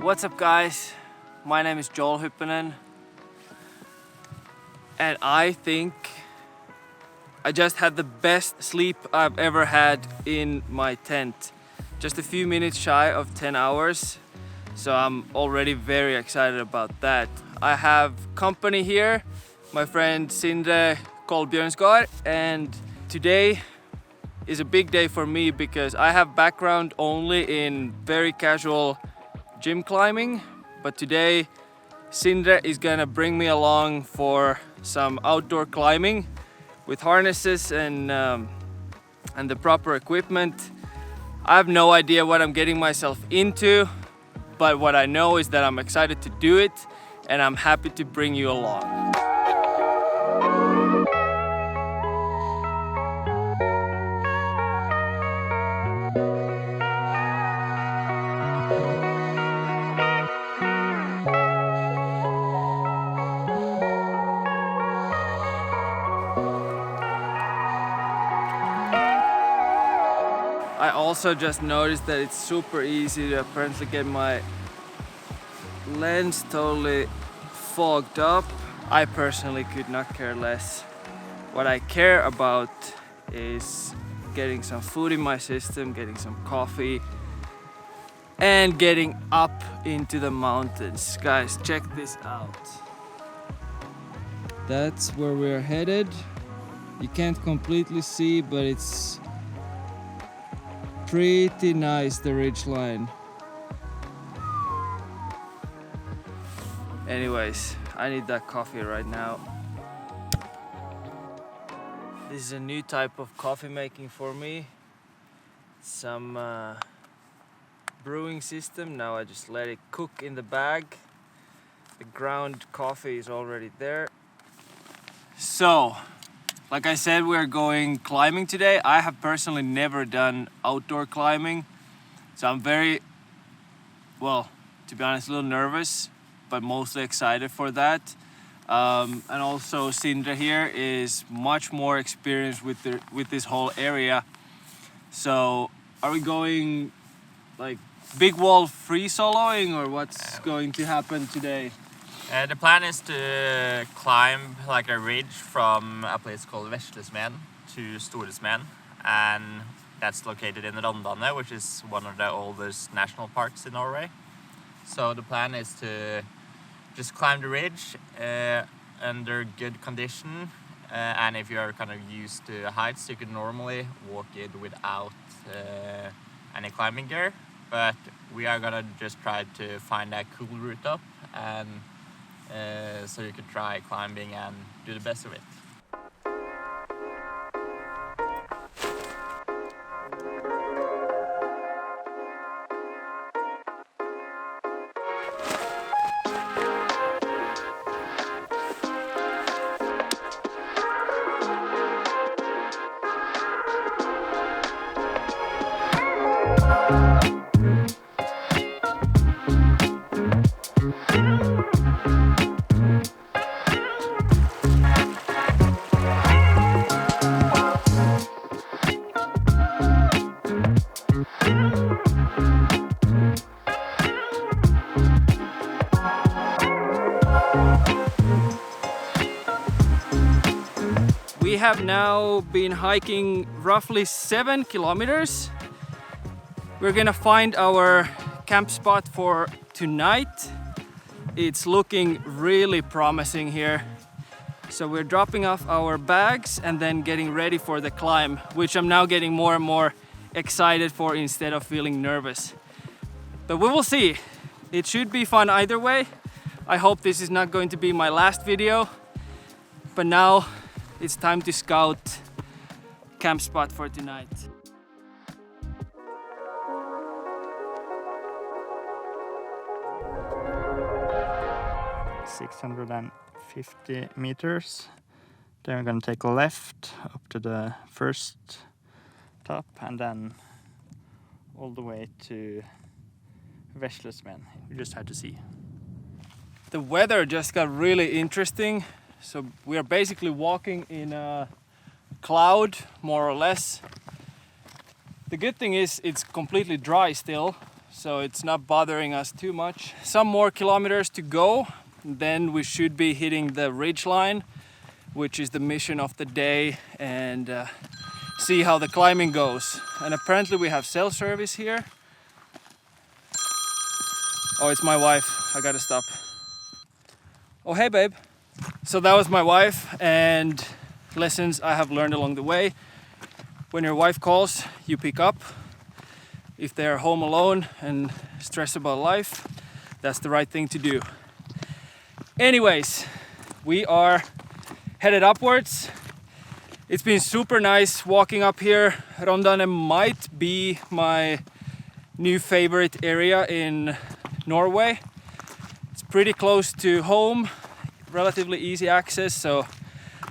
What's up guys? My name is Joel Hyppönen and I think I just had the best sleep I've ever had in my tent. Just a few minutes shy of 10 hours, so I'm already very excited about that. I have company here, my friend Sindre Kolbjørnsgård, and today is a big day for me because I have background only in very casual gym climbing, but today Sindre is gonna bring me along for some outdoor climbing with harnesses and the proper equipment. I have no idea what I'm getting myself into, but what I know is that I'm excited to do it and I'm happy to bring you along. I also just noticed that it's super easy to apparently get my lens totally fogged up. I personally could not care less. What I care about is getting some food in my system, getting some coffee, and getting up into the mountains. Guys, check this out. That's where we're headed. You can't completely see, but it's pretty nice, the ridge line. Anyways, I need that coffee right now. This is a new type of coffee making for me. Some brewing system. Now I just let it cook in the bag. The ground coffee is already there. So, like I said, we're going climbing today. I have personally never done outdoor climbing, so I'm very, well, to be honest, a little nervous, but mostly excited for that. And also Sindre here is much more experienced with this whole area. So are we going like big wall free soloing, or what's going to happen today? The plan is to climb like a ridge from a place called Vestlesmen to Storesmen, and that's located in Rondane, which is one of the oldest national parks in Norway. So the plan is to just climb the ridge under good condition, and if you're kind of used to heights, you could normally walk it without any climbing gear, but we are gonna just try to find a cool route up, and so you could try climbing and do the best of it. We have now been hiking roughly 7 kilometers. We're gonna find our camp spot for tonight. It's looking really promising here. So we're dropping off our bags and then getting ready for the climb, which I'm now getting more and more excited for instead of feeling nervous. But we will see. It should be fun either way. I hope this is not going to be my last video, but now it's time to scout camp spot for tonight. "650 meters. Then we're gonna take a left up to the first top and then all the way to Vestlesmen. We just had to see. The weather just got really interesting. So we are basically walking in a cloud, more or less. The good thing is it's completely dry still, so it's not bothering us too much. Some more kilometers to go, then we should be hitting the ridge line, which is the mission of the day, and see how the climbing goes. And apparently we have cell service here. Oh, it's my wife. I gotta stop. Oh, hey babe. So that was my wife, and lessons I have learned along the way. When your wife calls, you pick up. If they're home alone and stressed about life, that's the right thing to do. Anyways, we are headed upwards. It's been super nice walking up here. Rondane might be my new favorite area in Norway. It's pretty close to home, relatively easy access, so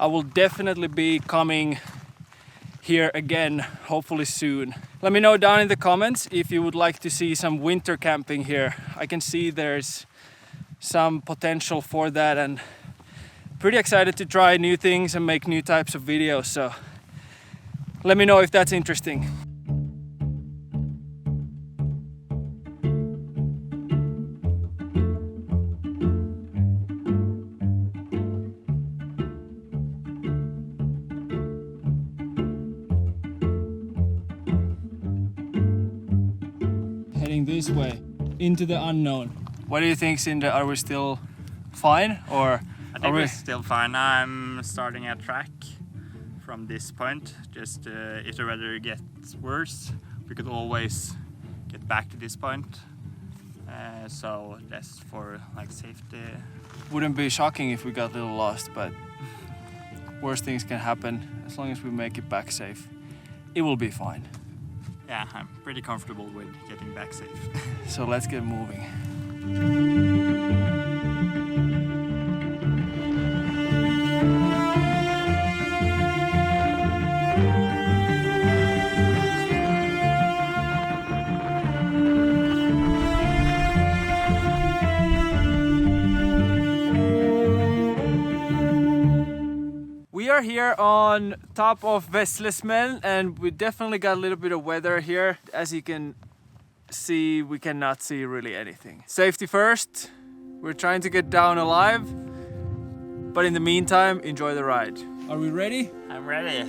I will definitely be coming here again, hopefully soon. Let me know down in the comments if you would like to see some winter camping here. I can see there's some potential for that, and pretty excited to try new things and make new types of videos, so let me know if that's interesting. Heading this way into the unknown. What do you think, Sindre? Are we still fine, or I think we're still fine. I'm starting a track from this point. Just if the weather gets worse, we could always get back to this point. So that's for like safety. Wouldn't be shocking if we got a little lost, but worst things can happen. As long as we make it back safe, it will be fine. Yeah, I'm pretty comfortable with getting back safe. So let's get moving. We are here on top of Veslesmellen, and we definitely got a little bit of weather here. As you can see, we cannot see really anything. Safety first. We're trying to get down alive, but in the meantime, enjoy the ride. Are we ready? I'm ready.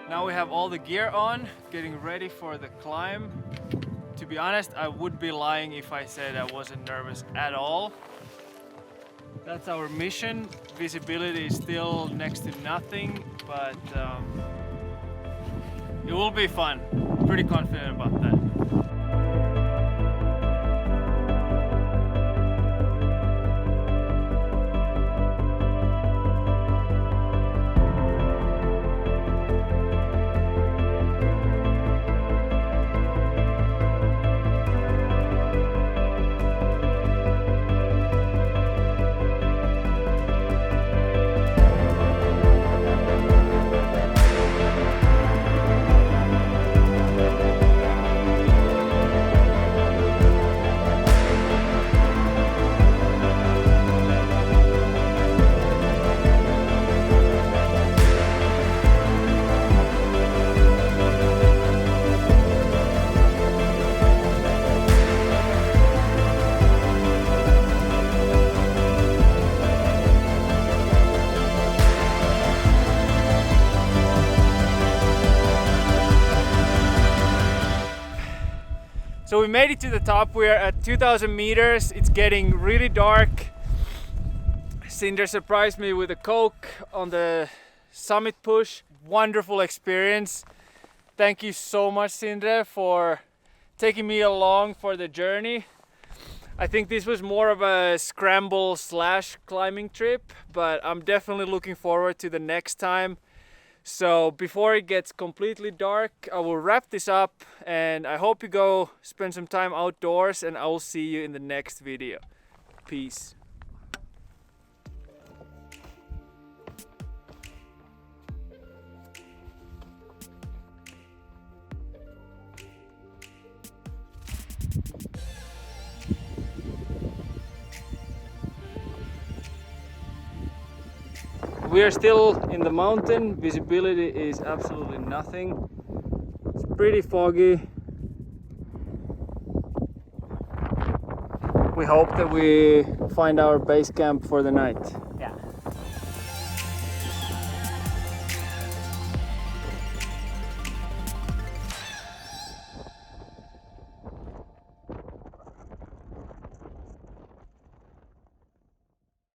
Now we have all the gear on, getting ready for the climb. To be honest, I would be lying if I said I wasn't nervous at all. That's our mission. Visibility is still next to nothing, but it will be fun. Pretty confident about that. So we made it to the top. We're at 2,000 meters. It's getting really dark. Sindre surprised me with a Coke on the summit push. Wonderful experience. Thank you so much, Sindre, for taking me along for the journey. I think this was more of a scramble slash climbing trip, but I'm definitely looking forward to the next time. So before it gets completely dark, I will wrap this up, and I hope you go spend some time outdoors, and I will see you in the next video. Peace. We are still in the mountain. Visibility is absolutely nothing. It's pretty foggy. We hope that we find our base camp for the night. Yeah.